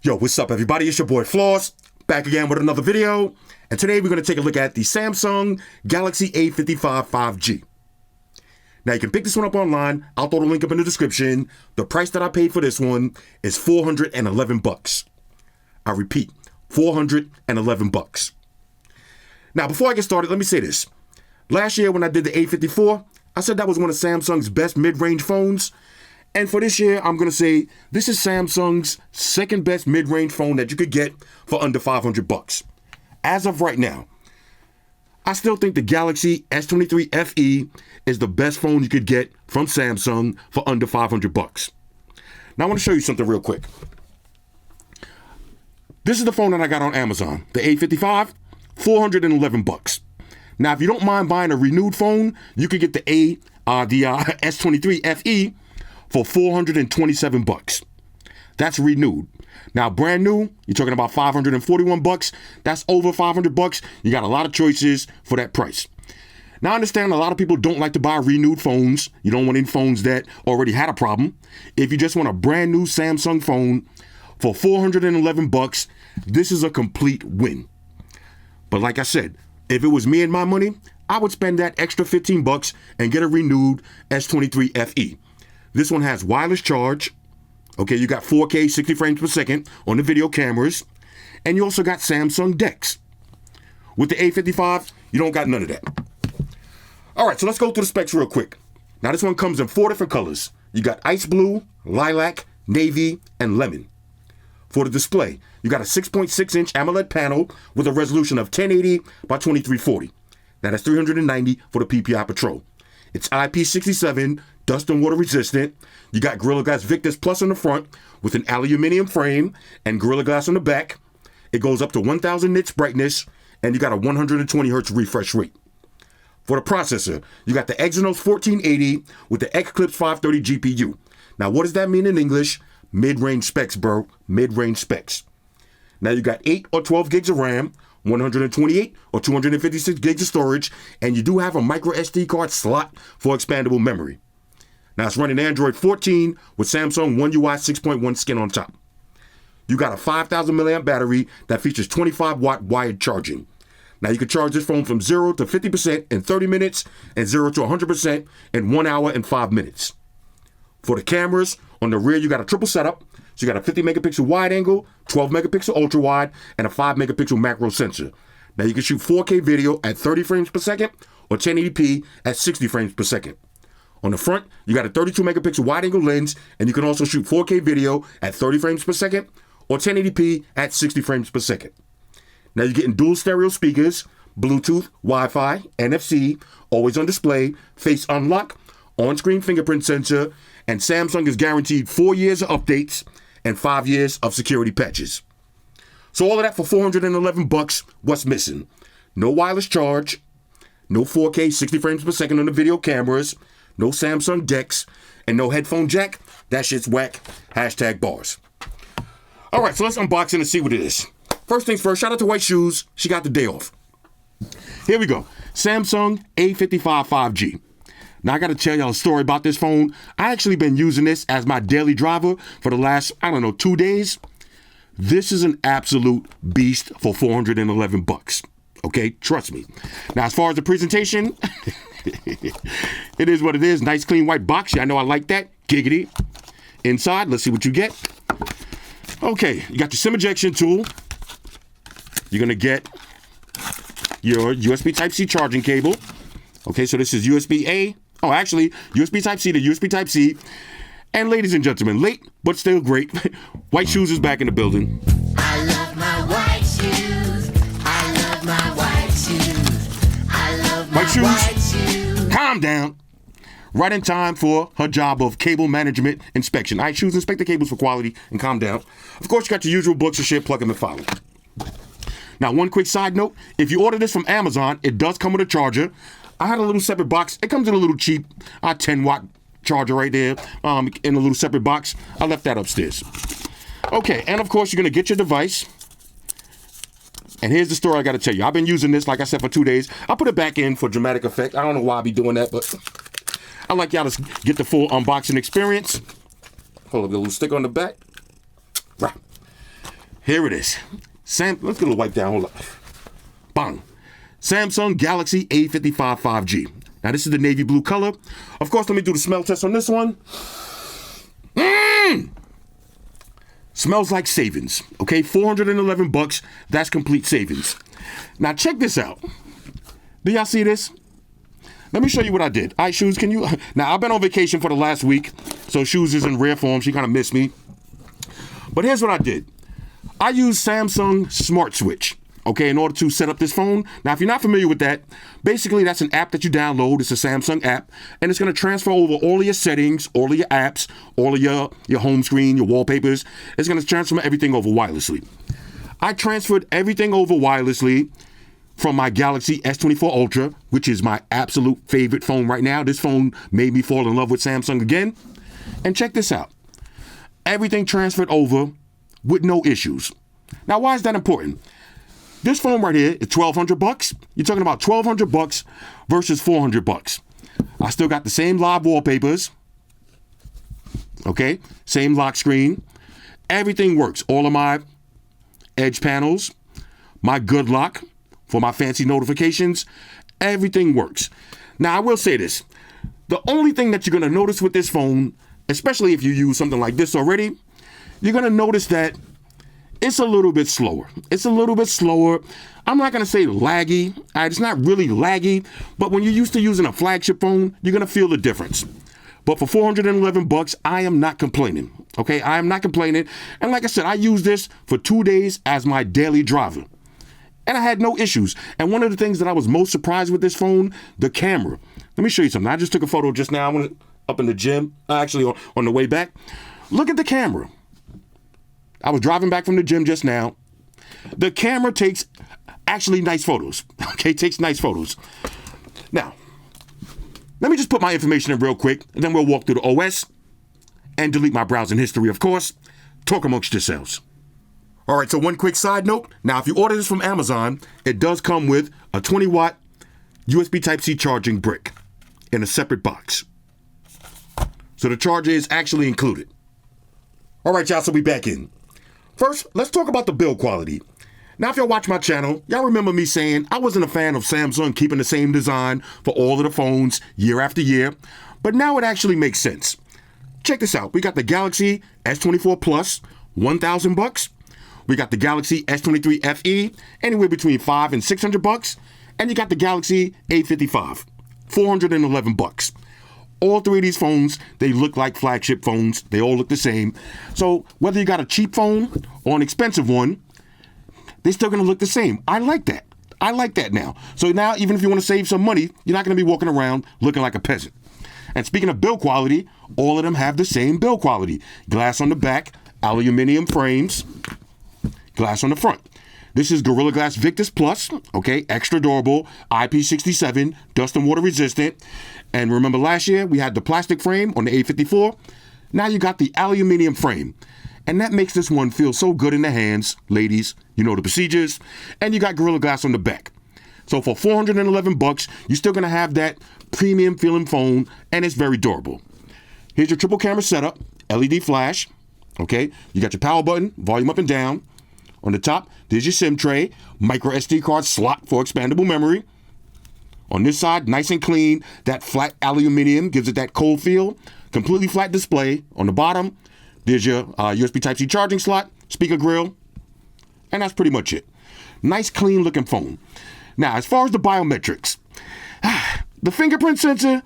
Yo, what's up, everybody? It's your boy Floss, back again with another video. And today we're going to take a look at the Samsung Galaxy A55 5G. Now, you can pick this one up online. I'll throw the link up in the description. The price that I paid for this one is $411. I repeat, $411. Now, before I get started, let me say this. Last year when I did the A54, I said that was one of Samsung's best mid-range phones. And for this year, I'm going to say this is Samsung's second best mid-range phone that you could get for under $500. As of right now, I still think the Galaxy S23 FE is the best phone you could get from Samsung for under $500. Now I want to show you something real quick. This is the phone that I got on Amazon, the A55, $411. Now, if you don't mind buying a renewed phone, you could get the S23 FE for $427. That's renewed. Now, brand new, you're talking about $541. That's over $500. You got a lot of choices for that price. Now, I understand a lot of people don't like to buy renewed phones. You don't want any phones that already had a problem. If you just want a brand new Samsung phone for $411, this is a complete win. But like I said, if it was me and my money, I would spend that extra $15 and get a renewed S23 FE. This one has wireless charge. Okay, you got 4K 60 frames per second on the video cameras. And you also got Samsung DeX. With the A55, you don't got none of that. All right, so let's go through the specs real quick. Now, this one comes in 4 different colors. You got ice blue, lilac, navy, and lemon. For the display, you got a 6.6-inch AMOLED panel with a resolution of 1080 by 2340. Now, that's 390 for the PPI Patrol. It's IP67, dust and water resistant. You got Gorilla Glass Victus Plus on the front with an aluminum frame and Gorilla Glass on the back. It goes up to 1000 nits brightness, and you got a 120 hertz refresh rate. For the processor, you got the Exynos 1480 with the Eclipse 530 GPU. Now, what does that mean in English? Mid-range specs, bro. Mid-range specs. Now, you got 8 or 12 gigs of RAM, 128 or 256 gigs of storage, and you do have a micro SD card slot for expandable memory. Now, it's running Android 14 with Samsung One UI 6.1 skin on top. You got a 5,000 milliamp battery that features 25 watt wired charging. Now, you can charge this phone from 0 to 50% in 30 minutes and 0 to 100% in 1 hour and 5 minutes. For the cameras, on the rear, you got a triple setup. So you got a 50 megapixel wide angle, 12 megapixel ultra wide, and a 5 megapixel macro sensor. Now, you can shoot 4K video at 30 frames per second or 1080p at 60 frames per second. On the front, you got a 32 megapixel wide angle lens, and you can also shoot 4K video at 30 frames per second or 1080p at 60 frames per second. Now, you're getting dual stereo speakers, Bluetooth, Wi-Fi, NFC, always on display, face unlock, on-screen fingerprint sensor, and Samsung is guaranteed 4 years of updates and 5 years of security patches. So all of that for $411, what's missing? No wireless charge, no 4K 60 frames per second on the video cameras, no Samsung DeX, and no headphone jack. That shit's whack. Hashtag bars. All right, so let's unbox it and see what it is. First things first, shout out to White Shoes. She got the day off. Here we go. Samsung A55 5G. Now, I got to tell y'all a story about this phone. I actually been using this as my daily driver for the last, 2 days. This is an absolute beast for $411. Okay, trust me. Now, as far as the presentation, it is what it is. Nice, clean, white box. Yeah, I know I like that. Giggity. Inside, let's see what you get. Okay, you got your SIM ejection tool. You're going to get your USB Type-C charging cable. Okay, so this is USB-A. Oh, actually, USB Type-C to USB Type-C. And ladies and gentlemen, late but still great, White Shoes is back in the building. I love my white shoes. I love my white shoes. I love my white shoes. Calm down. Right in time for her job of cable management inspection. White Shoes, inspect the cables for quality and calm down. Of course, you got your usual books and shit, plug them and follow. Now, one quick side note, if you order this from Amazon, it does come with a charger. I had a little separate box. It comes in a little cheap 10-watt charger right there in a little separate box. I left that upstairs. Okay, and of course, you're going to get your device. And here's the story I got to tell you. I've been using this, like I said, for 2 days. I put it back in for dramatic effect. I don't know why I be doing that, but I like y'all to get the full unboxing experience. Hold up, a little sticker on the back. Right. Here it is. Let's get a wipe down. Hold up. Bang. Samsung Galaxy A55 5G. Now, this is the navy blue color. Of course, let me do the smell test on this one. Smells like savings. Okay, $411. That's complete savings. Now, check this out. Do y'all see this? Let me show you what I did. All right, Shoes, can you... Now, I've been on vacation for the last week, so Shoes is in rare form. She kind of missed me. But here's what I did. I used Samsung Smart Switch, okay, in order to set up this phone. Now, if you're not familiar with that, basically that's an app that you download. It's a Samsung app, and it's going to transfer over all of your settings, all of your apps, all of your home screen, your wallpapers. It's going to transfer everything over wirelessly. I transferred everything over wirelessly from my Galaxy S24 Ultra, which is my absolute favorite phone right now. This phone made me fall in love with Samsung again. And check this out. Everything transferred over with no issues. Now, why is that important? This phone right here is $1,200. You're talking about $1,200 versus $400. I still got the same live wallpapers. Okay, same lock screen. Everything works. All of my edge panels, my good lock for my fancy notifications, everything works. Now, I will say this. The only thing that you're going to notice with this phone, especially if you use something like this already, you're going to notice that it's a little bit slower. It's a little bit slower. I'm not going to say laggy. It's not really laggy, but when you're used to using a flagship phone, you're going to feel the difference. But for $411, I am not complaining. Okay, I am not complaining. And like I said, I used this for 2 days as my daily driver. And I had no issues. And one of the things that I was most surprised with this phone, the camera. Let me show you something. I just took a photo just now. I went up in the gym, actually on the way back. Look at the camera. I was driving back from the gym just now. The camera takes actually nice photos. Okay, takes nice photos. Now, let me just put my information in real quick, and then we'll walk through the OS and delete my browsing history, of course. Talk amongst yourselves. All right, so one quick side note. Now, if you order this from Amazon, it does come with a 20-watt USB Type-C charging brick in a separate box. So the charger is actually included. All right, y'all, so we back in. First, let's talk about the build quality. Now, if y'all watch my channel, y'all remember me saying I wasn't a fan of Samsung keeping the same design for all of the phones year after year, but now it actually makes sense. Check this out. We got the Galaxy S24 Plus, $1,000. We got the Galaxy S23 FE, anywhere between $500 and $600. And you got the Galaxy A55, $411. All three of these phones, they look like flagship phones. They all look the same. So whether you got a cheap phone or an expensive one, they're still going to look the same. I like that. I like that now. So now, even if you want to save some money, you're not going to be walking around looking like a peasant. And speaking of build quality, all of them have the same build quality. Glass on the back, aluminum frames, glass on the front. This is Gorilla Glass Victus Plus, okay, extra durable, IP67, dust and water resistant. And remember last year, we had the plastic frame on the A54. Now you got the aluminum frame. And that makes this one feel so good in the hands, ladies. You know the procedures. And you got Gorilla Glass on the back. So for $411, you're still going to have that premium feeling phone, and it's very durable. Here's your triple camera setup, LED flash, okay? You got your power button, volume up and down. On the top, there's your SIM tray, micro SD card slot for expandable memory. On this side, nice and clean, that flat aluminum gives it that cold feel. Completely flat display. On the bottom, there's your USB Type-C charging slot, speaker grill, and that's pretty much it. Nice, clean looking phone. Now, as far as the biometrics, the fingerprint sensor,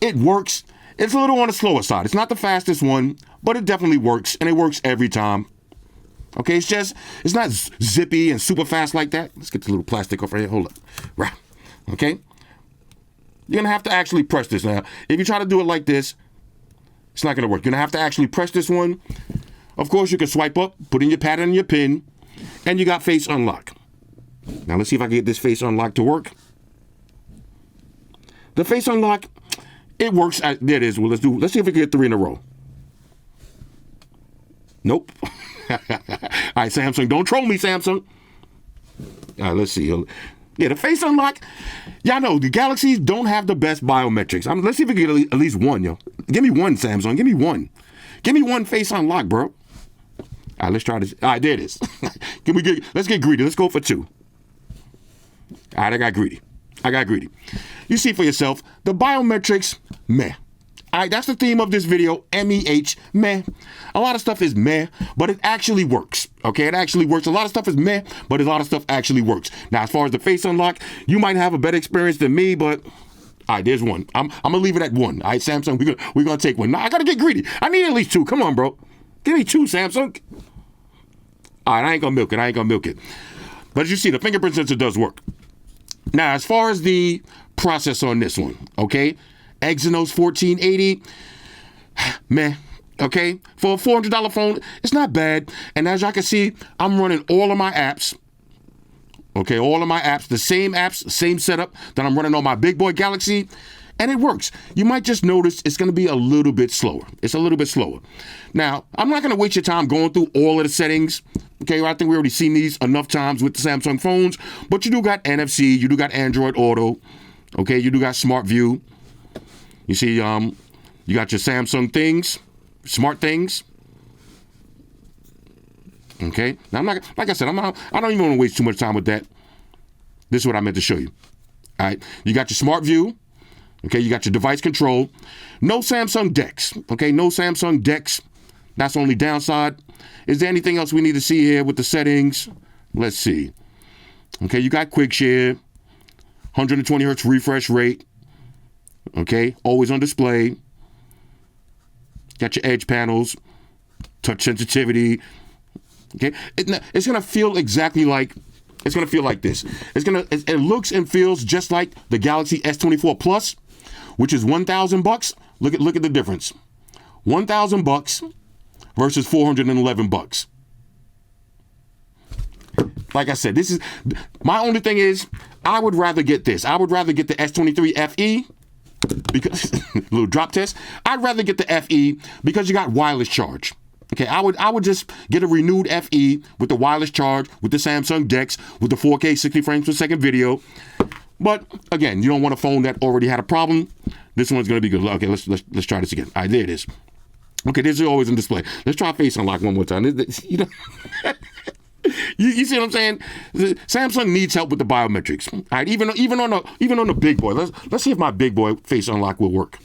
it works. It's a little on the slower side. It's not the fastest one, but it definitely works, and it works every time. Okay, it's not zippy and super fast like that. Let's get the little plastic off right here. Hold up. Right. Okay. You're going to have to actually press this now. If you try to do it like this, it's not going to work. You're going to have to actually press this one. Of course, you can swipe up, put in your pattern and your pin, and you got face unlock. Now, let's see if I can get this face unlock to work. The face unlock, it works. There it is. Well, let's see if we can get 3 in a row. Nope. All right, Samsung, don't troll me, Samsung. All right, let's see. Yeah, the face unlock. Y'all know the Galaxies don't have the best biometrics. Let's see if we can get at least one, yo. Give me one, Samsung. Give me one. Give me one face unlock, bro. All right, let's try this. All right, there it is. Let's get greedy. Let's go for 2. All right, I got greedy. You see for yourself, the biometrics, meh. All right, that's the theme of this video, MEH, meh. A lot of stuff is meh, but it actually works, okay? It actually works. A lot of stuff is meh, but a lot of stuff actually works. Now, as far as the face unlock, you might have a better experience than me, but all right, there's 1. I'm going to leave it at 1. All right, Samsung, we're gonna take 1. Now, I got to get greedy. I need at least 2. Come on, bro. Give me 2, Samsung. All right, I ain't going to milk it. But as you see, the fingerprint sensor does work. Now, as far as the process on this one, okay? Exynos 1480, meh, okay? For a $400 phone, it's not bad. And as y'all can see, I'm running all of my apps, okay? All of my apps, the same setup that I'm running on my big boy Galaxy, and it works. You might just notice it's going to be a little bit slower. It's a little bit slower. Now, I'm not going to waste your time going through all of the settings. Okay, I think we already seen these enough times with the Samsung phones, but you do got NFC, you do got Android Auto, okay, you do got Smart View. You see, you got your Samsung things, smart things. Okay, now I'm not, like I said, I don't even want to waste too much time with that. This is what I meant to show you. All right, you got your Smart View. Okay, you got your device control. No Samsung DeX. Okay, no Samsung DeX. That's the only downside. Is there anything else we need to see here with the settings? Let's see. Okay, you got quick share, 120 hertz refresh rate. Okay, always on display. Got your edge panels, touch sensitivity. Okay, it's gonna feel exactly like. It's gonna feel like this. It looks and feels just like the Galaxy S24 Plus, which is $1,000. Look at the difference. $1,000 versus $411. Like I said, this is my only thing is I would rather get this. I would rather get the S23 FE because little drop test. I'd rather get the FE because you got wireless charge. Okay, I would just get a renewed FE with the wireless charge, with the Samsung DeX, with the 4K 60 frames per second video. But again, you don't want a phone that already had a problem. This one's gonna be good. Okay, let's try this again. All right, there it is. Okay, this is always in display. Let's try face unlock one more time. You know, you see what I'm saying? Samsung needs help with the biometrics. All right, even on the big boy. Let's see if my big boy face unlock will work.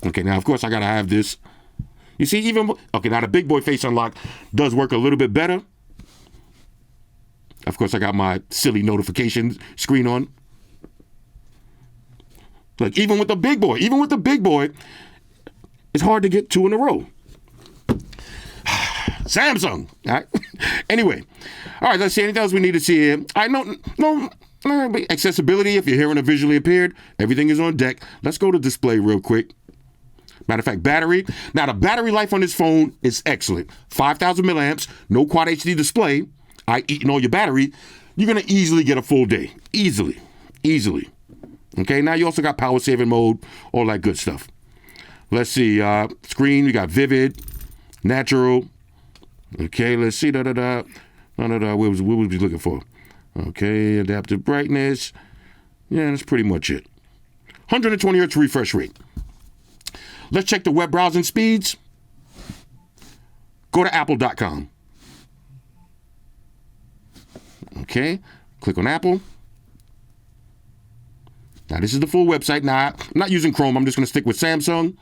Okay, now of course I gotta have this. You see, now the big boy face unlock does work a little bit better. Of course, I got my silly notification screen on. Like even with the big boy, it's hard to get 2 in a row. Samsung. All right. Anyway, all right. Let's see anything else we need to see here. I know no accessibility. If you're hearing or visually impaired, everything is on deck. Let's go to display real quick. Matter of fact, battery. Now, the battery life on this phone is excellent. 5,000 milliamps, no quad HD display. Eating all your battery, you're going to easily get a full day. Easily. Okay, now you also got power saving mode, all that good stuff. Let's see, screen, we got vivid, natural. Okay, let's see, what was we looking for? Okay, adaptive brightness. Yeah, that's pretty much it. 120 hertz refresh rate. Let's check the web browsing speeds. Go to apple.com. Okay, click on Apple. Now, this is the full website. Now, I'm not using Chrome. I'm just going to stick with Samsung.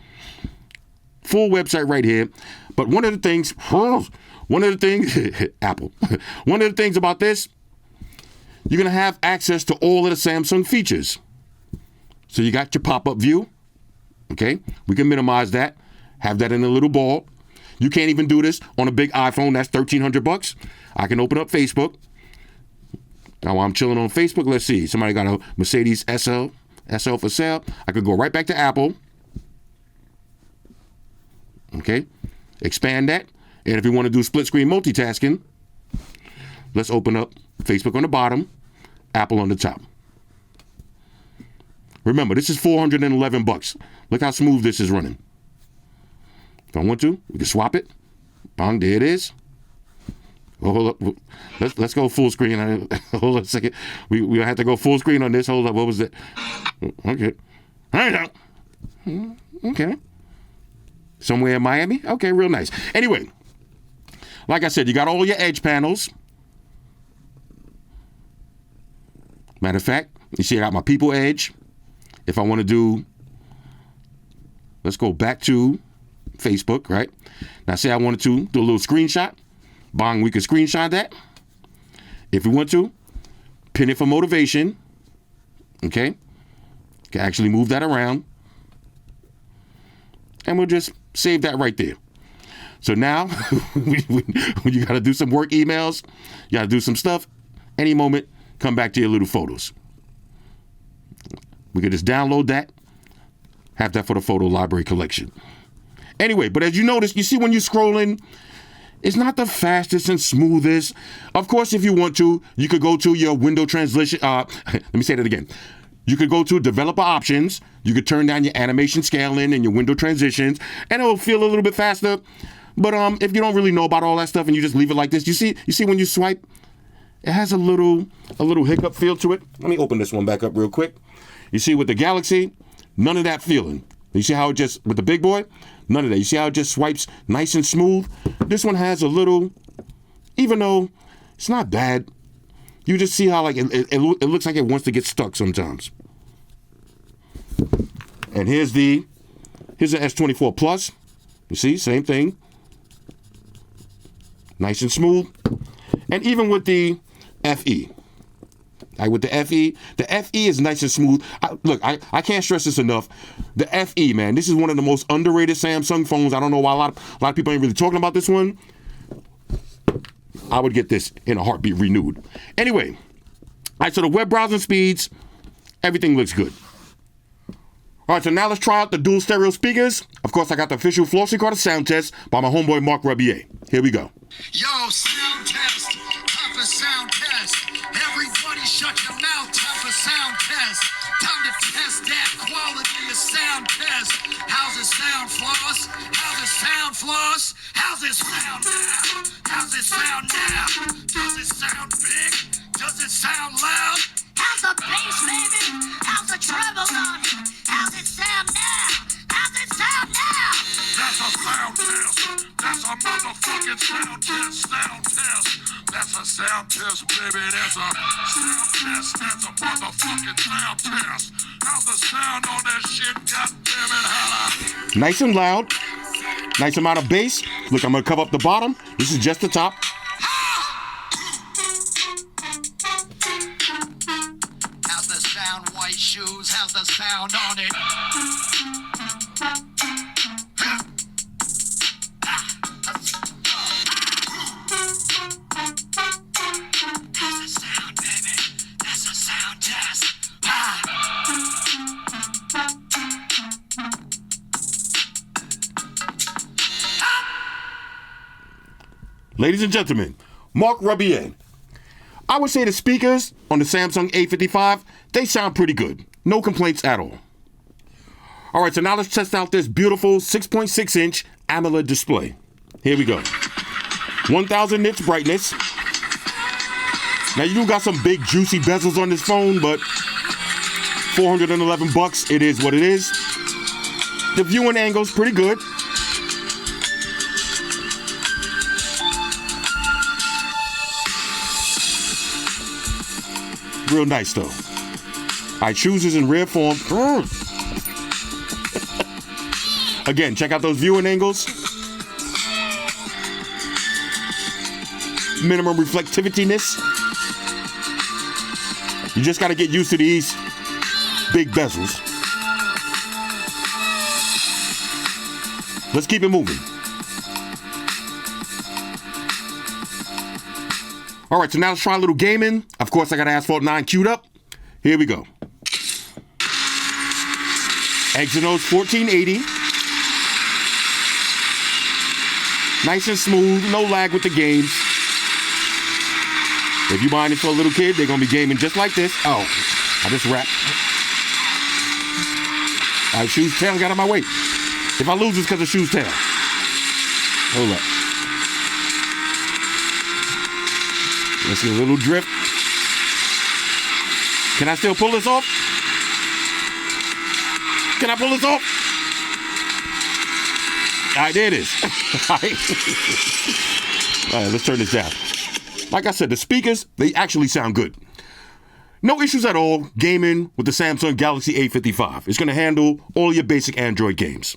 Full website right here. But one of the things, Apple. One of the things about this, you're going to have access to all of the Samsung features. So you got your pop-up view. Okay, we can minimize that. Have that in a little ball. You can't even do this on a big iPhone. That's $1,300. I can open up Facebook. Now while I'm chilling on Facebook, let's see. Somebody got a Mercedes SL for sale. I could go right back to Apple. Okay, expand that. And if you want to do split screen multitasking, let's open up Facebook on the bottom, Apple on the top. Remember, this is $411. Look how smooth this is running. If I want to, we can swap it. Bang, there it is. Oh, hold up. Let's go full screen. Hold on a second. We have to go full screen on this. Hold up. What was it? Okay. All right. Okay. Somewhere in Miami? Okay, real nice. Anyway, Like I said, you got all your edge panels. Matter of fact, you see I got my people edge. If I want to do, let's go back to Facebook, right? Now say I wanted to do a little screenshot. Bang, we can screenshot that. If we want to, pin it for motivation. Okay? Can actually move that around. And we'll just save that right there. So now, when you got to do some work emails, you got to do some stuff, any moment, come back to your little photos. We could just download that, have that for the photo library collection. Anyway, but as you notice, you see when you're scrolling, it's not the fastest and smoothest. Of course, if you want to, you could go to your window translation. Let me say that again. You could go to developer options. You could turn down your animation scaling and your window transitions, and it will feel a little bit faster. But if you don't really know about all that stuff and you just leave it like this, you see when you swipe, it has a little hiccup feel to it. Let me open this one back up real quick. You see with the Galaxy, none of that feeling. You see how it just, with the big boy, none of that. You see how it just swipes nice and smooth? This one has a little, even though it's not bad, you just see how like it looks like it wants to get stuck sometimes. And here's the S24 Plus. You see, same thing. Nice and smooth. And even with the FE. With the FE is nice and smooth. I can't stress this enough. The FE, man, this is one of the most underrated Samsung phones. I don't know why a lot of people ain't really talking about this one. I would get this in a heartbeat renewed. Anyway, all right, so the web browsing speeds, everything looks good. All right, so now let's try out the dual stereo speakers. Of course, I got the official Flossy Carter sound test by my homeboy Mark Rebier. Here we go. Yo, sound test, time for sound test. Everybody shut your mouth, time for sound test. Time to test that quality of sound test. How's it sound, Floss? How's it sound, Floss? How's it sound now? How's it sound now? Does it sound big? Does it sound loud? How's the bass, baby? How's the treble on it? How's it sound now? How's it sound now? That's a sound test. That's a motherfucking sound test. Sound test. That's a sound test, baby. That's a sound test. That's a motherfucking sound test. How's the sound on that shit? God damn it, holla. Nice and loud. Nice amount of bass. Look, I'm gonna cover up the bottom. This is just the top. How's the sound, white shoes? How's the sound on it? How's the sound, baby? That's a sound test. Ladies and gentlemen, Mark Rebier. I would say the speakers on the Samsung A55, they sound pretty good. No complaints at all. All right, so now let's test out this beautiful 6.6-inch AMOLED display. Here we go. 1000 nits brightness. Now you do got some big juicy bezels on this phone, but $411, it is what it is. The viewing angle's pretty good. Real nice though. I choose this in rare form. Again, check out those viewing angles. Minimum reflectivityness. You just got to get used to these big bezels. Let's keep it moving. All right, so now let's try a little gaming. Of course, I got Asphalt 9 queued up. Here we go. Exynos 1480. Nice and smooth, no lag with the games. If you buying it for a little kid, they're gonna be gaming just like this. Oh, I just rapped. All right, Shoes Tail got out of my way. If I lose, it's because of Shoes Tail. Hold up. Let's get a little drift. Can I still pull this off? Can I pull this off? All right, there it is. All right. All right, let's turn this down. Like I said, the speakers, they actually sound good. No issues at all gaming with the Samsung Galaxy A55. It's going to handle all your basic Android games.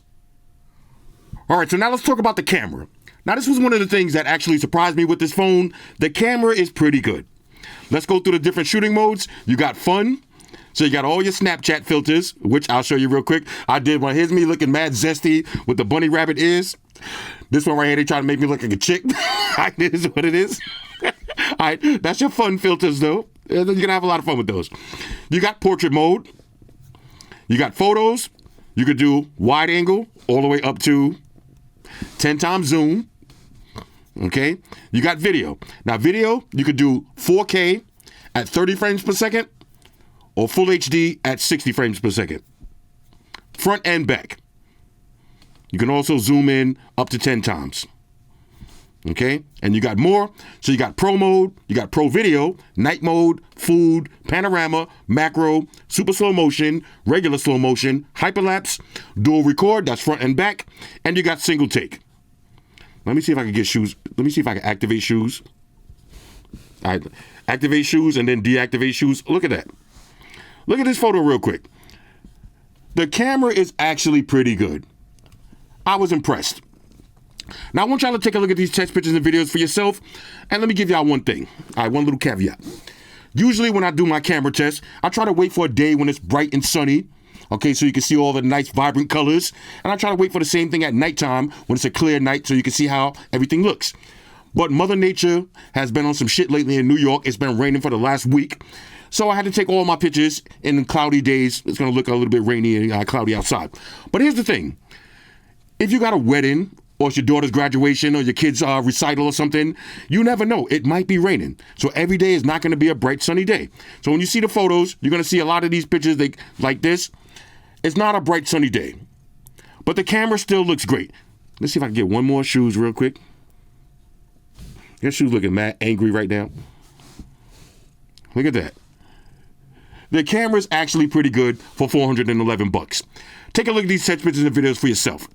All right, so now let's talk about the camera. Now, this was one of the things that actually surprised me with this phone. The camera is pretty good. Let's go through the different shooting modes. You got fun. So you got all your Snapchat filters, which I'll show you real quick. I did one. Here's me looking mad zesty with the bunny rabbit ears. This one right here, they try to make me look like a chick. This is what it is. All right, that's your fun filters, though. You're going to have a lot of fun with those. You got portrait mode. You got photos. You could do wide angle all the way up to 10 times zoom. Okay. You got video. Now, video, you could do 4K at 30 frames per second or full HD at 60 frames per second. Front and back. You can also zoom in up to 10 times. Okay, and you got more. So you got pro mode, you got pro video, night mode, food, panorama, macro, super slow motion, regular slow motion, hyperlapse, dual record, that's front and back, and you got single take. Let me see if I can get shoes. Let me see if I can activate shoes. All right, activate shoes and then deactivate shoes. Look at that. Look at this photo real quick. The camera is actually pretty good. I was impressed. Now, I want y'all to take a look at these test pictures and videos for yourself, and let me give y'all one thing. All right, one little caveat. Usually when I do my camera test, I try to wait for a day when it's bright and sunny, okay, so you can see all the nice, vibrant colors, and I try to wait for the same thing at nighttime when it's a clear night so you can see how everything looks. But Mother Nature has been on some shit lately in New York. It's been raining for the last week, so I had to take all my pictures in cloudy days. It's going to look a little bit rainy and cloudy outside. But here's the thing. If you got a wedding, or it's your daughter's graduation, or your kid's recital or something, you never know. It might be raining. So every day is not going to be a bright, sunny day. So when you see the photos, you're going to see a lot of these pictures like this. It's not a bright, sunny day. But the camera still looks great. Let's see if I can get one more shoes real quick. Your shoes looking mad angry right now. Look at that. The camera's actually pretty good for $411. Take a look at these test pictures and videos for yourself.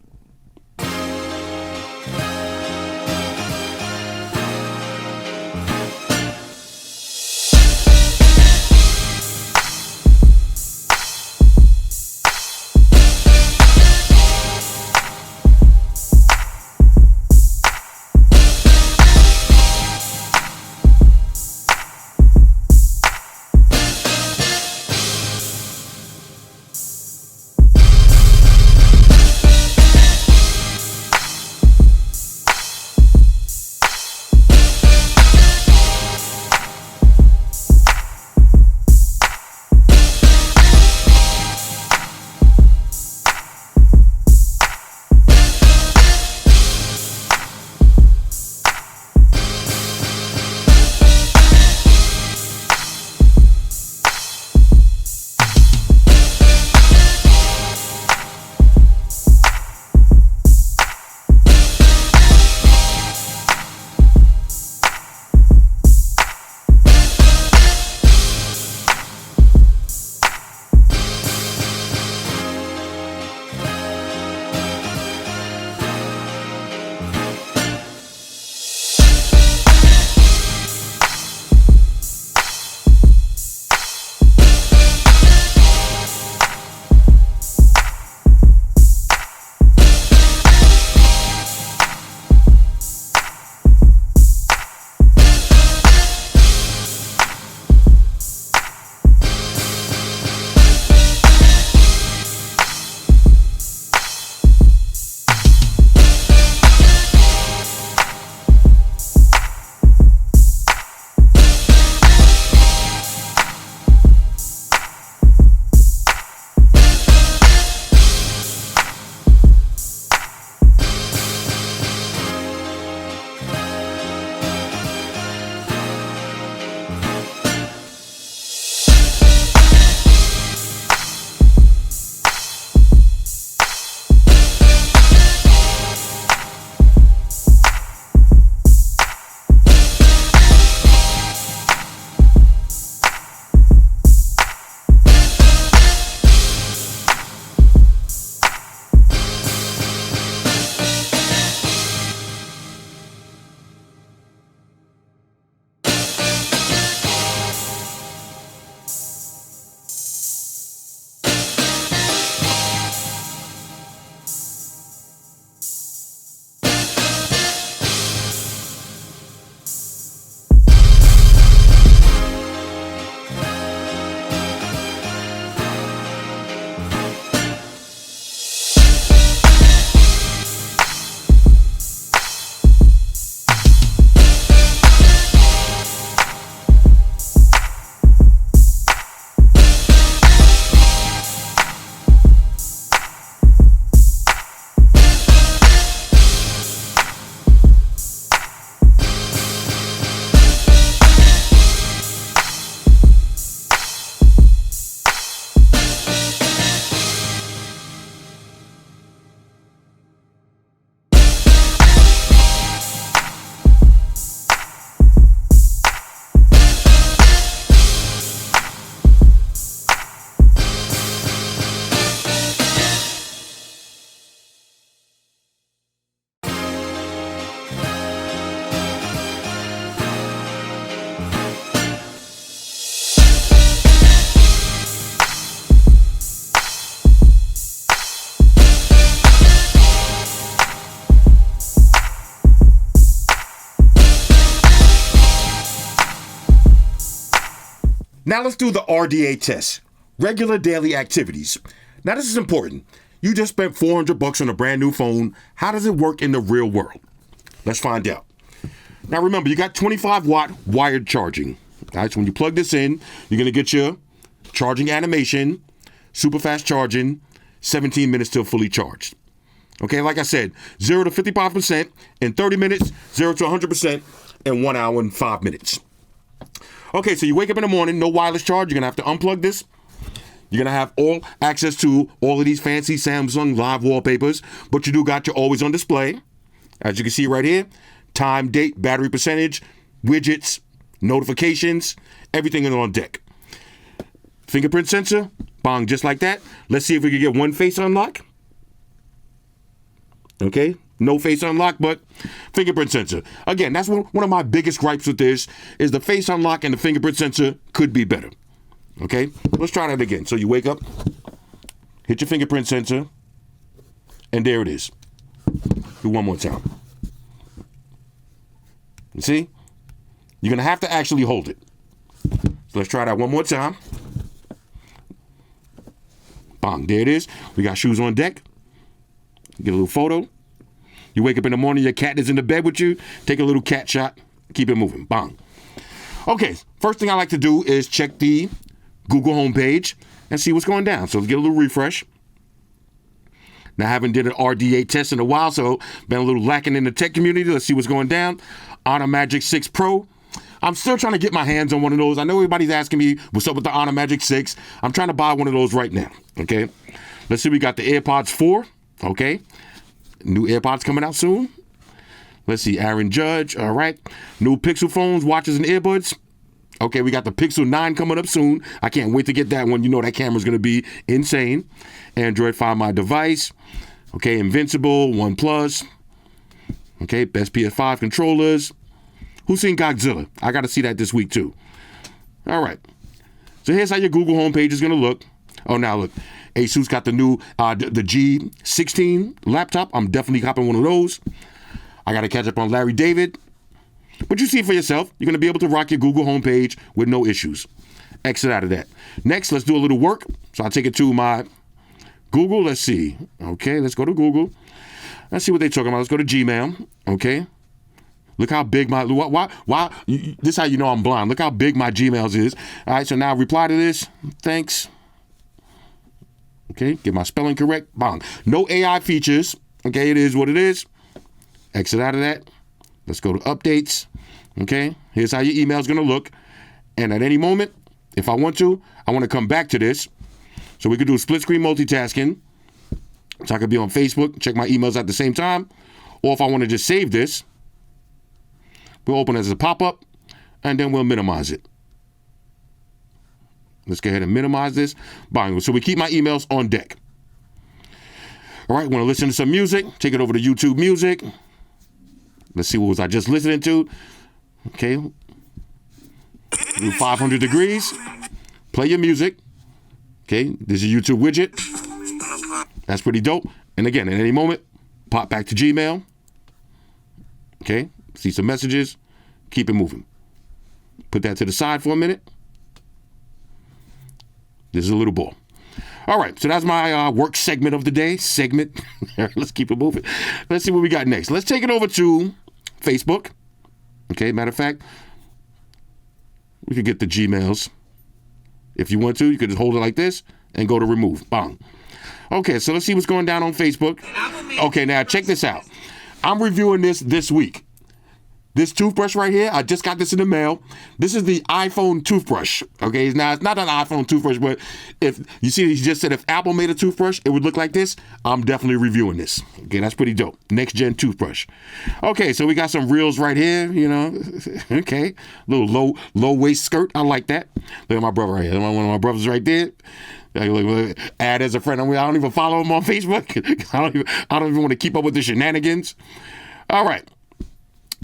Now let's do the RDA test. Regular daily activities. Now this is important. You just spent $400 on a brand new phone. How does it work in the real world? Let's find out. Now remember, you got 25-watt wired charging. All right, so when you plug this in, you're going to get your charging animation, super fast charging, 17 minutes till fully charged. Okay, like I said, 0 to 55% in 30 minutes, 0 to 100% in 1 hour and 5 minutes. Okay, so you wake up in the morning, no wireless charge. You're going to have to unplug this. You're going to have all access to all of these fancy Samsung live wallpapers, but you do got your always on display. As you can see right here, time, date, battery percentage, widgets, notifications, everything is on deck. Fingerprint sensor, bong, just like that. Let's see if we can get one face unlock. Okay, no face unlock, but fingerprint sensor. Again, that's one of my biggest gripes with this is the face unlock and the fingerprint sensor could be better. Okay, let's try that again. So you wake up, hit your fingerprint sensor, and there it is. Do one more time. You see? You're going to have to actually hold it. So let's try that one more time. Bang, there it is. We got shoes on deck. Get a little photo. You wake up in the morning, your cat is in the bed with you. Take a little cat shot. Keep it moving. Bang. Okay, first thing I like to do is check the Google homepage and see what's going down. So let's get a little refresh. Now, I haven't did an RDA test in a while, so been a little lacking in the tech community. Let's see what's going down. Honor Magic 6 Pro. I'm still trying to get my hands on one of those. I know everybody's asking me what's up with the Honor Magic 6. I'm trying to buy one of those right now, okay? Let's see, we got the AirPods 4, okay? New AirPods coming out soon. Let's see, Aaron Judge, all right. New Pixel phones, watches, and earbuds. Okay, we got the Pixel 9 coming up soon. I can't wait to get that one. You know that camera's going to be insane. Android Find My Device. Okay, Invincible, OnePlus. Okay, best PS5 controllers. Who's seen Godzilla? I got to see that this week too. All right. So here's how your Google homepage is going to look. Oh, now look. Asus got the new, the G16 laptop. I'm definitely copping one of those. I got to catch up on Larry David. But you see for yourself, you're going to be able to rock your Google homepage with no issues. Exit out of that. Next, let's do a little work. So I'll take it to my Google. Let's see. Okay, let's go to Google. Let's see what they're talking about. Let's go to Gmail. Okay. Look how big my, why, this is how you know I'm blind. Look how big my Gmail's is. All right, so now reply to this. Thanks. Okay, get my spelling correct. Bang. No AI features. Okay, it is what it is. Exit out of that. Let's go to updates. Okay, here's how your email is going to look. And at any moment, if I want to come back to this. So we could do split screen multitasking. So I could be on Facebook, check my emails at the same time. Or if I want to just save this, we'll open it as a pop-up and then we'll minimize it. Let's go ahead and minimize this. Bang. So we keep my emails on deck. All right, want to listen to some music? Take it over to YouTube Music. Let's see what was I just listening to. Okay. Do 500 degrees. Play your music. Okay, this is your YouTube widget. That's pretty dope. And again, at any moment, pop back to Gmail. Okay, see some messages. Keep it moving. Put that to the side for a minute. This is a little ball. All right, so that's my work segment of the day. Let's keep it moving. Let's see what we got next. Let's take it over to Facebook. Okay, matter of fact, we could get the Gmails. If you want to, you could just hold it like this and go to remove. Bang. Okay, so let's see what's going down on Facebook. Okay, now check this out. I'm reviewing this week. This toothbrush right here, I just got this in the mail. This is the iPhone toothbrush. Okay, now it's not an iPhone toothbrush, but if you see, he just said if Apple made a toothbrush, it would look like this. I'm definitely reviewing this. Okay, that's pretty dope. Next gen toothbrush. Okay, so we got some reels right here, you know. Okay, little low waist skirt. I like that. Look at my brother right here. One of my brothers right there. Add as a friend. I don't even follow him on Facebook. I don't even want to keep up with the shenanigans. All right.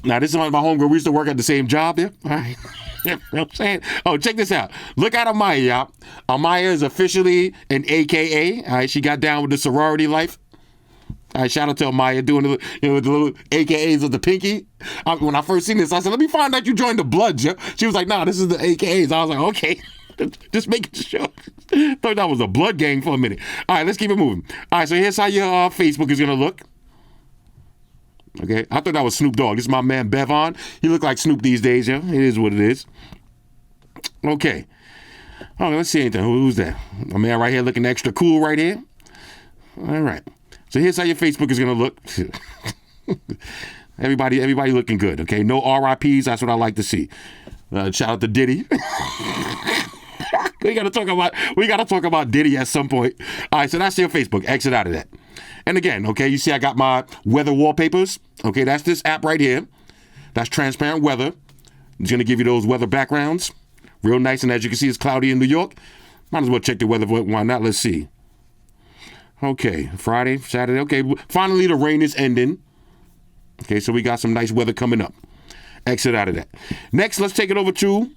Now, this is my homegirl. We used to work at the same job. Yeah. All right. You know what I'm saying? Oh, check this out. Look at Amaya, y'all. Amaya is officially an AKA. All right. She got down with the sorority life. All right. Shout out to Amaya doing the little AKAs of the pinky. When I first seen this, I said, let me find out you joined the Bloods. Yeah. She was like, nah, this is the AKAs. I was like, okay. Just making sure. Thought that was a blood gang for a minute. All right, let's keep it moving. All right, so here's how your Facebook is gonna look. Okay, I thought that was Snoop Dogg. This is my man Bevon. He look like Snoop these days, yeah. It is what it is. Okay. Oh, let's see anything. Who's that? My man right here looking extra cool right here. All right. So here's how your Facebook is gonna look. Everybody looking good. Okay, no RIPs. That's what I like to see. Shout out to Diddy. We gotta talk about Diddy at some point. All right, so that's your Facebook. Exit out of that. And again, okay, you see I got my weather wallpapers. Okay, that's this app right here. That's transparent weather. It's gonna give you those weather backgrounds. Real nice, and as you can see, it's cloudy in New York. Might as well check the weather. Why not? Let's see. Okay, Friday, Saturday. Okay, finally the rain is ending. Okay, so we got some nice weather coming up. Exit out of that. Next, let's take it over to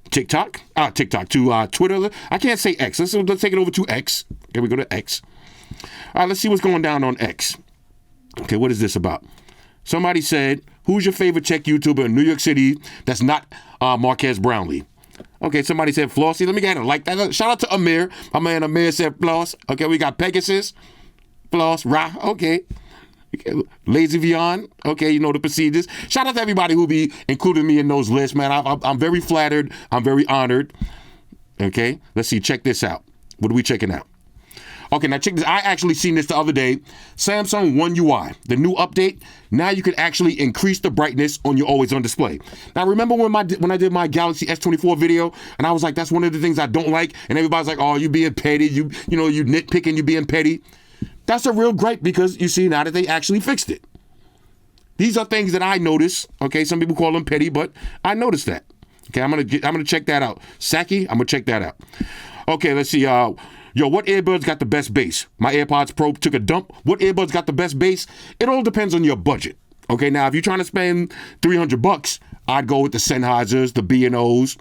TikTok. To Twitter. I can't say X. Let's take it over to X. Okay, we go to X. All right, let's see what's going down on X. Okay, what is this about? Somebody said, who's your favorite tech YouTuber in New York City that's not Marquez Brownlee? Okay, somebody said Flossy. Let me get it like that. Shout out to Amir. My man Amir said Floss. Okay, we got Pegasus, Floss, Ra. Okay. Lazy Vion. Okay, you know the procedures. Shout out to everybody who be including me in those lists, man. I'm very flattered. I'm very honored. Okay, let's see. Check this out. What are we checking out? Okay, now check this. I actually seen this the other day. Samsung One UI, the new update. Now you can actually increase the brightness on your always on display. Now remember when I did my Galaxy S24 video, and I was like, that's one of the things I don't like, and everybody's like, oh, you being petty, you nitpicking, you being petty. That's a real gripe because you see now that they actually fixed it. These are things that I notice. Okay, some people call them petty, but I noticed that. Okay, I'm gonna check that out. Saki, I'm gonna check that out. Okay, let's see. What earbuds got the best bass? My AirPods Pro took a dump. What earbuds got the best bass? It all depends on your budget. Okay, now if you're trying to spend $300, I'd go with the Sennheisers, the B&Os.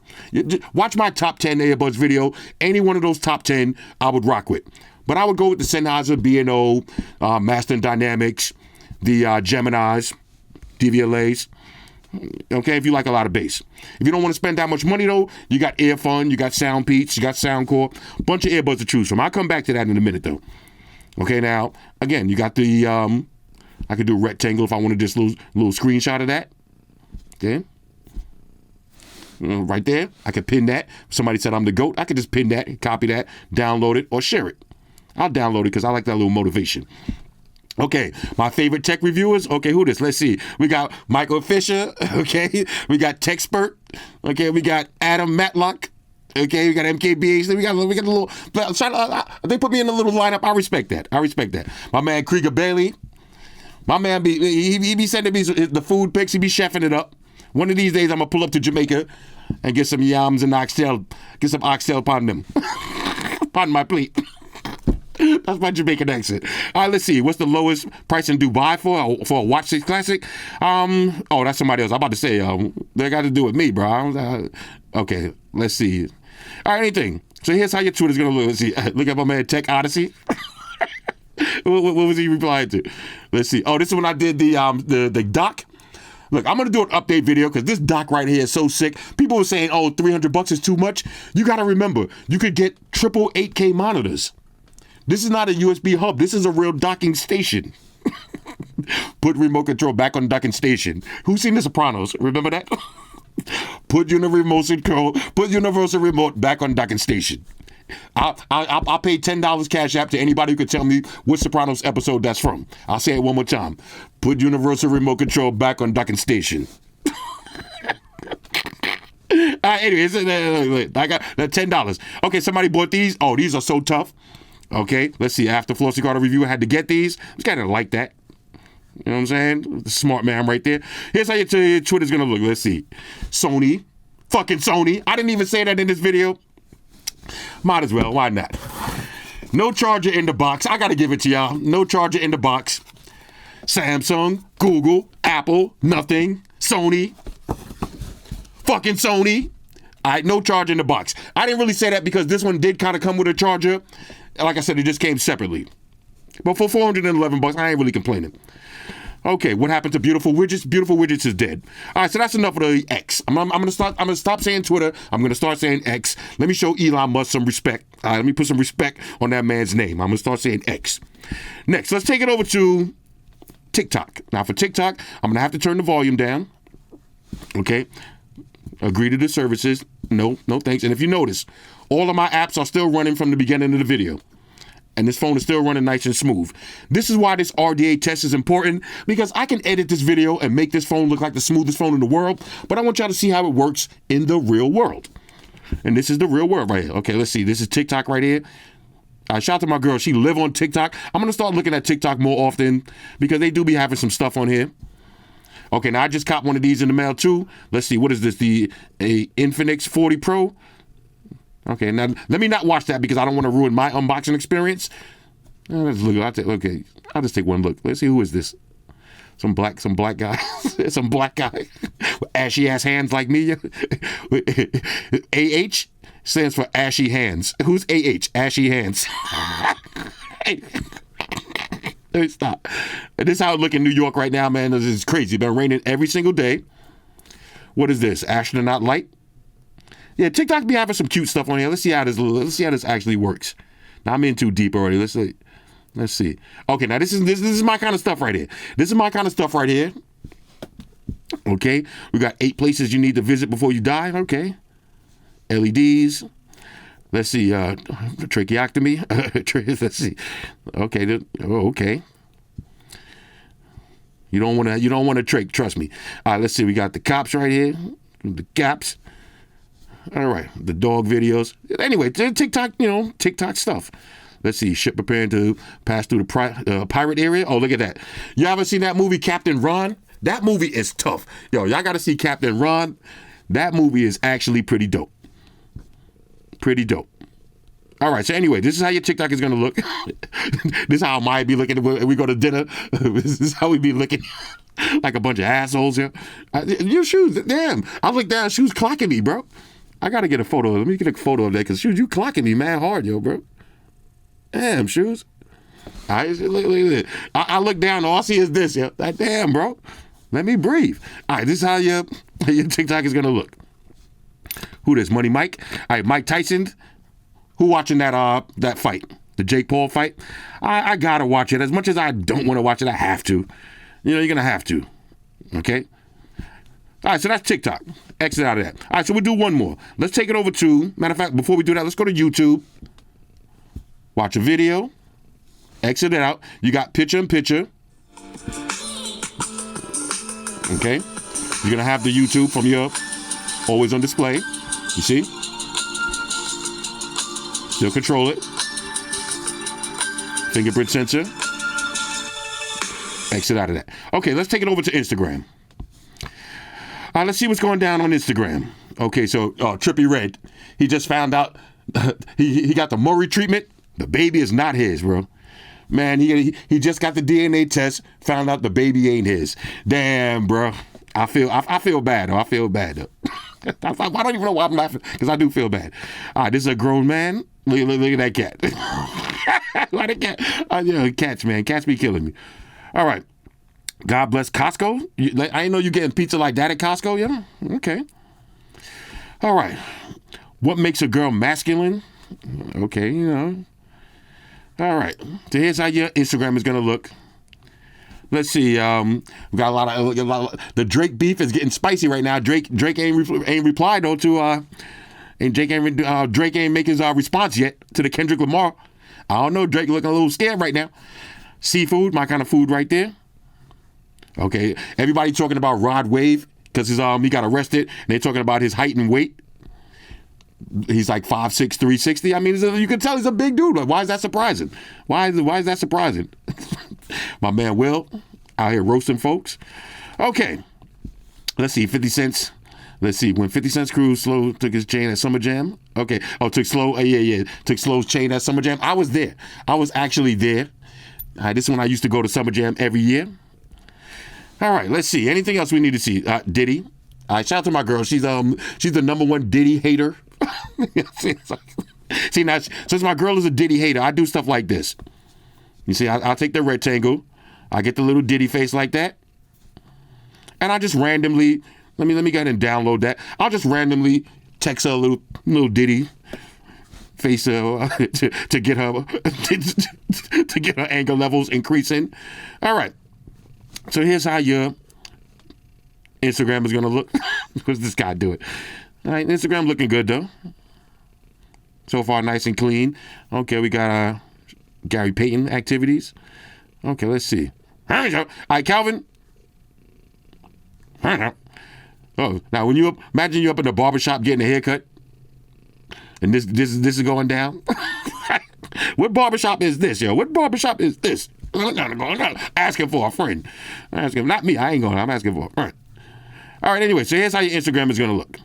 Watch my top 10 earbuds video. Any one of those top 10, I would rock with. But I would go with the Sennheiser, B&O, Master and Dynamics, the Geminis, DVLAs. Okay, if you like a lot of bass. If you don't want to spend that much money though, you got Earfun, you got Soundpeats, you got Soundcore, bunch of earbuds to choose from. I'll come back to that in a minute though. Okay, now again, you got the I could do rectangle if I wanted this little screenshot of that. Okay. Right there, I could pin that. Somebody said I'm the GOAT. I could just pin that, copy that, download it, or share it. I'll download it because I like that little motivation. Okay, my favorite tech reviewers. Okay, who this? Let's see. We got Michael Fisher. Okay, we got Techspert. Okay, we got Adam Matlock. Okay, we got MKBH. We got a little. They put me in a little lineup. I respect that. My man Krieger Bailey. My man he be sending me the food pics. He be chefing it up. One of these days, I'm gonna pull up to Jamaica and get some yams and oxtail. Get some oxtail upon them. Pardon my plate. That's my Jamaican accent. All right, let's see. What's the lowest price in Dubai for a Watch 6 Classic? Oh, that's somebody else. I'm about to say, they got to do with me, bro. Okay, let's see. All right, anything. So here's how your Twitter's going to look. Let's see. Look at my man, Tech Odyssey. what was he replying to? Let's see. Oh, this is when I did the doc. Look, I'm going to do an update video because this dock right here is so sick. People were saying, oh, $300 is too much. You got to remember, you could get triple 8K monitors. This is not a USB hub. This is a real docking station. Put remote control back on docking station. Who's seen The Sopranos? Remember that? Put universal remote back on docking station. I'll pay $10 cash app to anybody who could tell me what Sopranos episode that's from. I'll say it one more time. Put universal remote control back on docking station. Anyways, I got that $10. Okay, somebody bought these. Oh, these are so tough. Okay, let's see. After Flossy Carter review, I had to get these. It's kind of like that. You know what I'm saying? The smart man right there. Here's how your Twitter's going to look. Let's see. Sony. Fucking Sony. I didn't even say that in this video. Might as well. Why not? No charger in the box. I got to give it to y'all. No charger in the box. Samsung, Google, Apple, nothing. Sony. Fucking Sony. All right, no charger in the box. I didn't really say that because this one did kind of come with a charger. Like I said, it just came separately. But for $411, I ain't really complaining. Okay, what happened to Beautiful Widgets? Beautiful Widgets is dead. All right, so that's enough of the X. I'm gonna stop saying Twitter. I'm gonna start saying X. Let me show Elon Musk some respect. All right, let me put some respect on that man's name. I'm gonna start saying X. Next, let's take it over to TikTok. Now for TikTok, I'm gonna have to turn the volume down. Okay, agree to the services. No thanks. And if you notice, all of my apps are still running from the beginning of the video. And this phone is still running nice and smooth. This is why this RDA test is important, because I can edit this video and make this phone look like the smoothest phone in the world, but I want y'all to see how it works in the real world. And this is the real world right here. Okay, let's see. This is TikTok right here. Shout out to my girl. She live on TikTok. I'm going to start looking at TikTok more often because they do be having some stuff on here. Okay, now I just copped one of these in the mail too. Let's see. What is this? The Infinix 40 Pro. Okay, now let me not watch that because I don't want to ruin my unboxing experience. Let's look. I'll just take one look. Let's see, who is this? Some black guy. Some black guy with ashy ass hands like me. AH stands for ashy hands. Who's AH? Ashy hands. Hey, stop. This is how it look in New York right now, man. This is crazy. It's been raining every single day. What is this? Astronaut light. Yeah, TikTok be having some cute stuff on here. Let's see how this actually works. Now I'm in too deep already. Let's see. Okay, now this is my kind of stuff right here. This is my kind of stuff right here. Okay, we got 8 places you need to visit before you die. Okay, LEDs. Let's see. Tracheotomy. Let's see. Okay. Okay. You don't want to trach. Trust me. All right. Let's see. We got the cops right here. The caps. All right, the dog videos. Anyway, TikTok, TikTok stuff. Let's see, ship preparing to pass through the pirate area. Oh, look at that. You ever seen that movie, Captain Ron? That movie is tough. Yo, y'all got to see Captain Ron. That movie is actually pretty dope. Pretty dope. All right, so anyway, this is how your TikTok is going to look. This is how mine be looking when we go to dinner. This is how we be looking. Like a bunch of assholes here. Your shoes, damn. I look down, shoes clocking me, bro. I gotta get a photo. Let me get a photo of that, because shoes, you clocking me mad hard, yo, bro. Damn, shoes. Look at this. I look down, all I see is this, yo. Damn, bro. Let me breathe. All right, this is how your TikTok is gonna look. Who this? Money Mike? All right, Mike Tyson. Who watching that fight? The Jake Paul fight? I gotta watch it. As much as I don't want to watch it, I have to. You're gonna have to. Okay? All right, so that's TikTok. Exit out of that. All right, so we'll do one more. Let's take it over to, matter of fact, before we do that, let's go to YouTube. Watch a video. Exit it out. You got picture-in-picture. Okay? You're going to have the YouTube from your always on display. You see? Still control it. Fingerprint sensor. Exit out of that. Okay, let's take it over to Instagram. All right, let's see what's going down on Instagram. Okay, so Trippy Red, he just found out he got the Murray treatment. The baby is not his, bro. Man, he just got the DNA test, found out the baby ain't his. Damn, bro. I feel bad, though. I don't even know why I'm laughing, because I do feel bad. All right, this is a grown man. Look at that cat. Why the cat? Cats, man. Cats be killing me. All right. God bless Costco. I didn't know you getting pizza like that at Costco. Yeah. Okay. All right. What makes a girl masculine? Okay, All right. So here's how your Instagram is gonna look. Let's see. We got a lot of the Drake beef is getting spicy right now. Drake ain't replied though to and Drake ain't make his response yet to the Kendrick Lamar. I don't know. Drake looking a little scared right now. Seafood, my kind of food right there. Okay, everybody talking about Rod Wave because he got arrested, and they're talking about his height and weight. He's like 5'6", 360. I mean, you can tell he's a big dude. Like, why is that surprising? Why is that surprising? My man Will out here roasting folks. Okay, let's see. 50 Cent. Let's see. When 50 Cent's crew Slow took his chain at Summer Jam. Okay. Oh, took Slow. Took Slow's chain at Summer Jam. I was there. I was actually there. This is when I used to go to Summer Jam every year. All right, let's see. Anything else we need to see? Diddy. Shout out to my girl. She's the #1 Diddy hater. See, now, since my girl is a Diddy hater, I do stuff like this. You see, I'll take the rectangle. I get the little Diddy face like that. And I just randomly, let me go ahead and download that. I'll just randomly text her a little Diddy face to get her to get her anger levels increasing. All right. So here's how your Instagram is gonna look. What's this guy do it? All right, Instagram looking good though. So far, nice and clean. Okay, we got Gary Payton activities. Okay, let's see. All right, Calvin. Oh, now when imagine you're up in the barbershop getting a haircut, and this is going down. What barbershop is this, yo? What barbershop is this? I'm asking for a friend. I'm asking, not me. I ain't going. I'm asking for a friend. All right. Anyway, so here's how your Instagram is gonna look.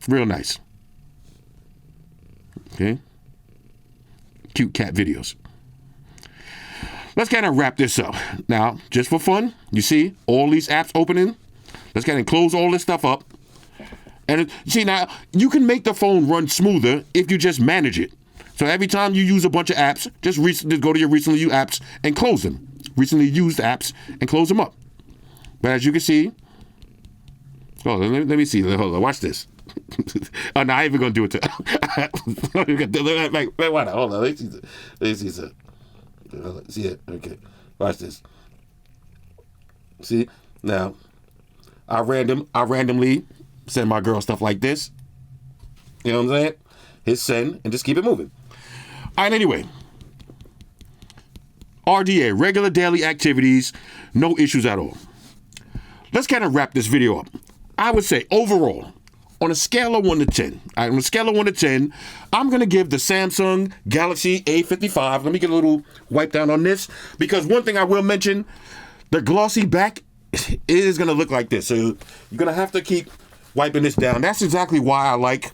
Real nice. Okay. Cute cat videos. Let's kind of wrap this up. Now, just for fun, you see all these apps opening. Let's kind of close all this stuff up. And see, now, you can make the phone run smoother if you just manage it. So every time you use a bunch of apps, just go to your recently used apps and close them. Recently used apps and close them up. But as you can see, oh, let me see. Hold on, watch this. Oh, no, I ain't even going to do it to Hold on, let me see. See it? Okay. Watch this. See? Now, I randomly send my girl stuff like this. You know what I'm saying? Hit send and just keep it moving. All right, anyway. RDA, regular daily activities, no issues at all. Let's kind of wrap this video up. I would say overall, on a scale of 1 to 10, on a scale of 1 to 10, I'm going to give the Samsung Galaxy A55. Let me get a little wipe down on this, because one thing I will mention, the glossy back is going to look like this. So you're going to have to keep wiping this down. That's exactly why I like,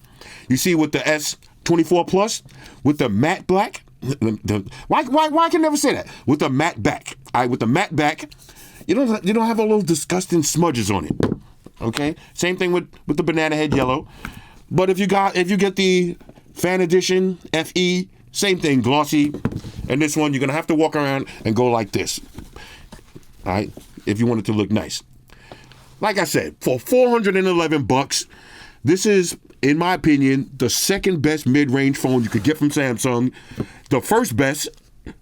you see with the S24 Plus, with the matte black, why I can never say that? With the matte back. With the matte back, you don't have all those disgusting smudges on it. Okay, same thing with the banana head yellow. But if you get the fan edition FE, same thing, glossy. And this one, you're gonna have to walk around and go like this. All right, if you want it to look nice. Like I said, for $411, this is, in my opinion, the second best mid-range phone you could get from Samsung. The first best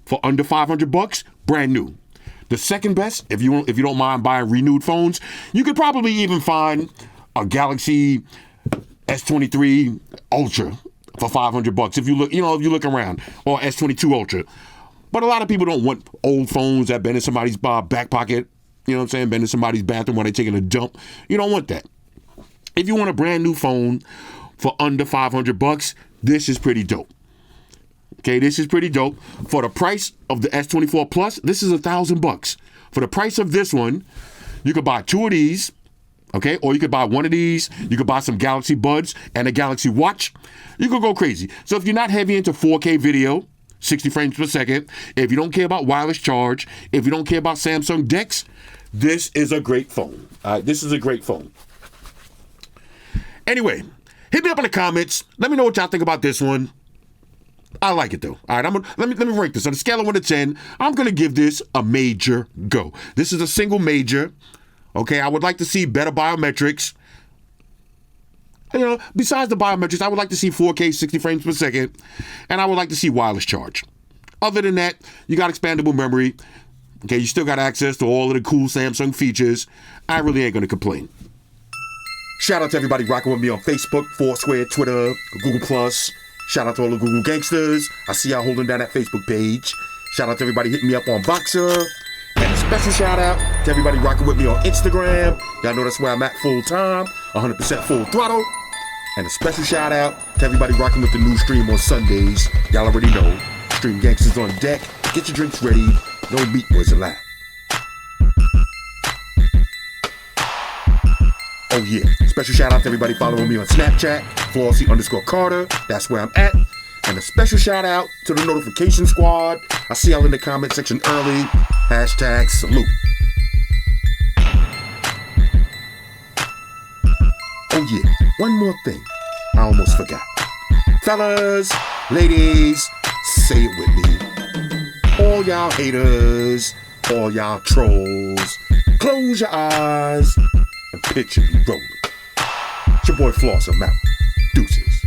for under $500, brand new. The second best, if you don't mind buying renewed phones, you could probably even find a Galaxy S23 Ultra for $500 if you look around, or S22 Ultra. But a lot of people don't want old phones that been in somebody's back pocket. You know what I'm saying? Been in somebody's bathroom while they're taking a dump. You don't want that. If you want a brand new phone for under $500, this is pretty dope. Okay, this is pretty dope. For the price of the S24 Plus, this is $1,000. For the price of this one, you could buy 2 of these, okay? Or you could buy 1 of these. You could buy some Galaxy Buds and a Galaxy Watch. You could go crazy. So if you're not heavy into 4K video, 60 frames per second, if you don't care about wireless charge, if you don't care about Samsung DeX, this is a great phone. This is a great phone. Anyway, hit me up in the comments. Let me know what y'all think about this one. I like it though. All right, let me rank this on a scale of 1 to 10. I'm gonna give this a major go. This is a single major. Okay, I would like to see better biometrics. Besides the biometrics, I would like to see 4K 60 frames per second, and I would like to see wireless charge. Other than that, you got expandable memory. Okay, you still got access to all of the cool Samsung features. I really ain't gonna complain. Shout out to everybody rocking with me on Facebook, Foursquare, Twitter, Google+. Shout out to all the Google gangsters. I see y'all holding down that Facebook page. Shout out to everybody hitting me up on Voxer. And a special shout out to everybody rocking with me on Instagram. Y'all know that's where I'm at full time, 100% full throttle. And a special shout out to everybody rocking with the new stream on Sundays. Y'all already know, Stream Gangsters on deck. Get your drinks ready. No meat boys allowed. Oh yeah, special shout out to everybody following me on Snapchat, Flossy_Carter, that's where I'm at. And a special shout out to the notification squad. I see y'all in the comment section early. Hashtag salute. Oh yeah, one more thing. I almost forgot. Fellas, ladies, say it with me. all y'all haters, all y'all trolls, close your eyes and picture me rolling. It's your boy Floss, I'm out. Deuces.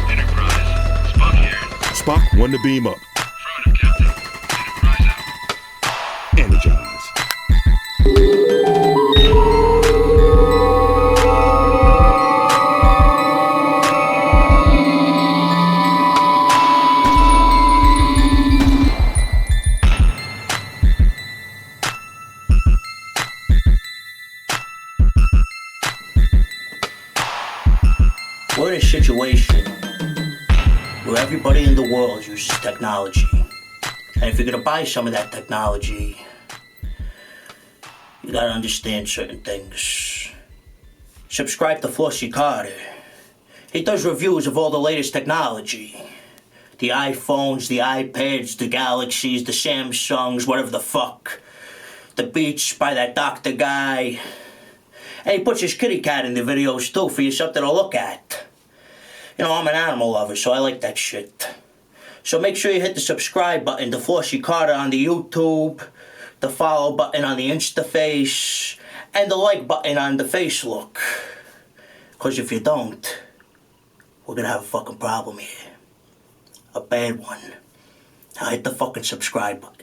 Enterprise, Spock here. Spock, one to beam up. Affirmative, Captain. Enterprise out. Energize. We're in a situation where everybody in the world uses technology. And if you're gonna buy some of that technology, you gotta understand certain things. Subscribe to Flossy Carter. He does reviews of all the latest technology. The iPhones, the iPads, the Galaxies, the Samsungs, whatever the fuck. The Beats by that doctor guy. And he puts his kitty cat in the videos too for you something to look at. You know, I'm an animal lover, so I like that shit. So make sure you hit the subscribe button to Flossy Carter on the YouTube, the follow button on the Instaface, and the like button on the Facelook. Because if you don't, we're gonna have a fucking problem here. A bad one. Now hit the fucking subscribe button.